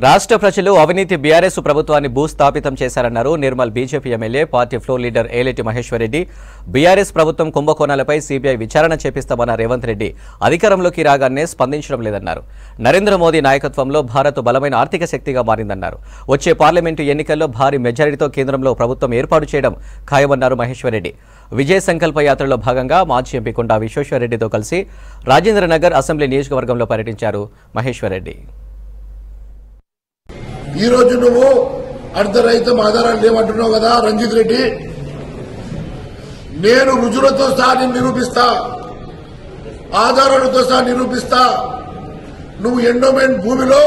రాష్ట్ర ప్రజలు అవినీతి బీఆర్ఎస్ ప్రభుత్వాన్ని భూస్థాపితం చేశారన్నారు Nirmal BJP MLA party floor leader Aleti Maheshwar Reddy. BRS ప్రభుత్వం కుంభకోణాలపై సీబీఐ విచారణ చేపిస్తామన్న రేవంత్ రెడ్డి అధికారంలోకి రాగానే స్పందించడం లేదన్నారు. నరేంద్ర మోదీ నాయకత్వంలో భారత్ బలమైన ఆర్థిక శక్తిగా మారిందన్నారు. వచ్చే పార్లమెంటు ఎన్నికల్లో భారీ మెజారిటీతో కేంద్రంలో ప్రభుత్వం ఏర్పాటు చేయడం ఖాయమన్నారు మహేశ్వర్ రెడ్డి. విజయ సంకల్ప యాత్రలో భాగంగా మాజీ ఎంపీ కొండా విశ్వేశ్వరరెడ్డితో కలిసి రాజేంద్రనగర్ అసెంబ్లీ నియోజకవర్గంలో పర్యటించారు మహేశ్వర్ రెడ్డి. ఈ రోజు నువ్వు అర్ధరహితం ఆధారాలు లేవంటున్నావు కదా రంజిత్ రెడ్డి, నేను రుజువులతో సహా నిరూపిస్తా, ఆధారాలతో సహా నిరూపిస్తా. నువ్వు ఎండోమెంట్ భూమిలో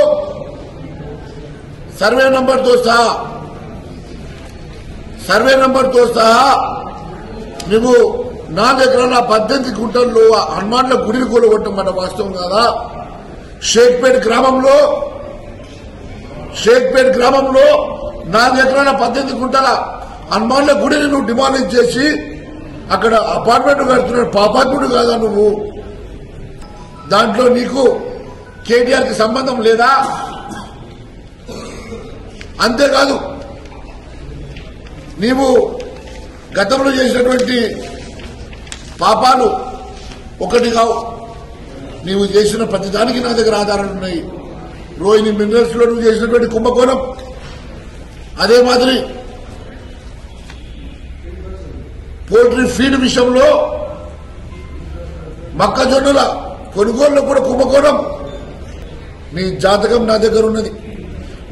సర్వే నంబర్తో సహా నువ్వు 4 ఎకరాల 18 గుంటల్లో హనుమాన్ల గుడిని కూలగొట్టమన్న వాస్తవం కాదా? షేక్పేట్ గ్రామంలో 4 ఎకరాల 18 గుంటల హనుమాన్ల గుడిని నువ్వు డిమాలిష్ చేసి అక్కడ అపార్ట్మెంట్ కడుతున్నాడు. పాపాత్ముడు కాదా నువ్వు? దాంట్లో నీకు కేటీఆర్ కి సంబంధం లేదా? అంతేకాదు, నీవు గతంలో చేసినటువంటి పాపాలు ఒకటి కావు. నీవు చేసిన ప్రతిదానికి నా దగ్గర ఆధారాలు ఉన్నాయి. రోహిణి మినరల్స్ లో నువ్వు చేసినటువంటి కుంభకోణం, అదే మాదిరి పోల్ట్రీ ఫీడ్ విషయంలో మొక్కజొన్నల కొనుగోలులో కూడా కుంభకోణం. నీ జాతకం నా దగ్గర ఉన్నది.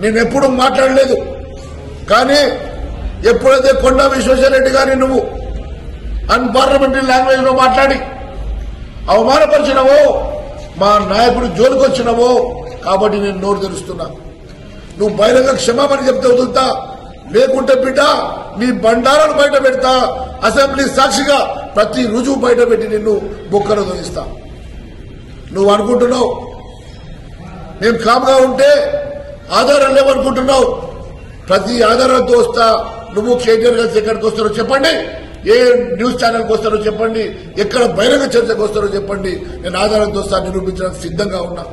నేను ఎప్పుడు మాట్లాడలేదు, కానీ ఎప్పుడైతే కొండా విశ్వేశ్వరరెడ్డి గారిని నువ్వు అన్పార్లమెంటరీ లాంగ్వేజ్ లో మాట్లాడి అవమానపరిచినవో, మా నాయకుడు జోలికి వచ్చినవో, కాబట్టి నేను నోరు తెరుస్తున్నా. నువ్వు బహిరంగ క్షమాపణ చెప్తే వదులుతా, లేకుంటే బిడ్డ నీ బండారాలు బయట పెడతా. అసెంబ్లీ సాక్షిగా ప్రతి రుజువు బయట పెట్టి నిన్ను బొక్కలు తొలిస్తా. నువ్వు అనుకుంటున్నావు మేము కామ్గా ఉంటే ఆధారాలు లేవనుకుంటున్నావు. ప్రతి ఆధారాలతో వస్తా. నువ్వు కేటీఆర్ గారు ఎక్కడికి వస్తారో చెప్పండి, ఏ న్యూస్ ఛానల్కి వస్తారో చెప్పండి, ఎక్కడ బహిరంగ చర్చకు వస్తారో చెప్పండి. నేను ఆధారాలతో వస్తా, నిరూపించడానికి సిద్ధంగా ఉన్నా.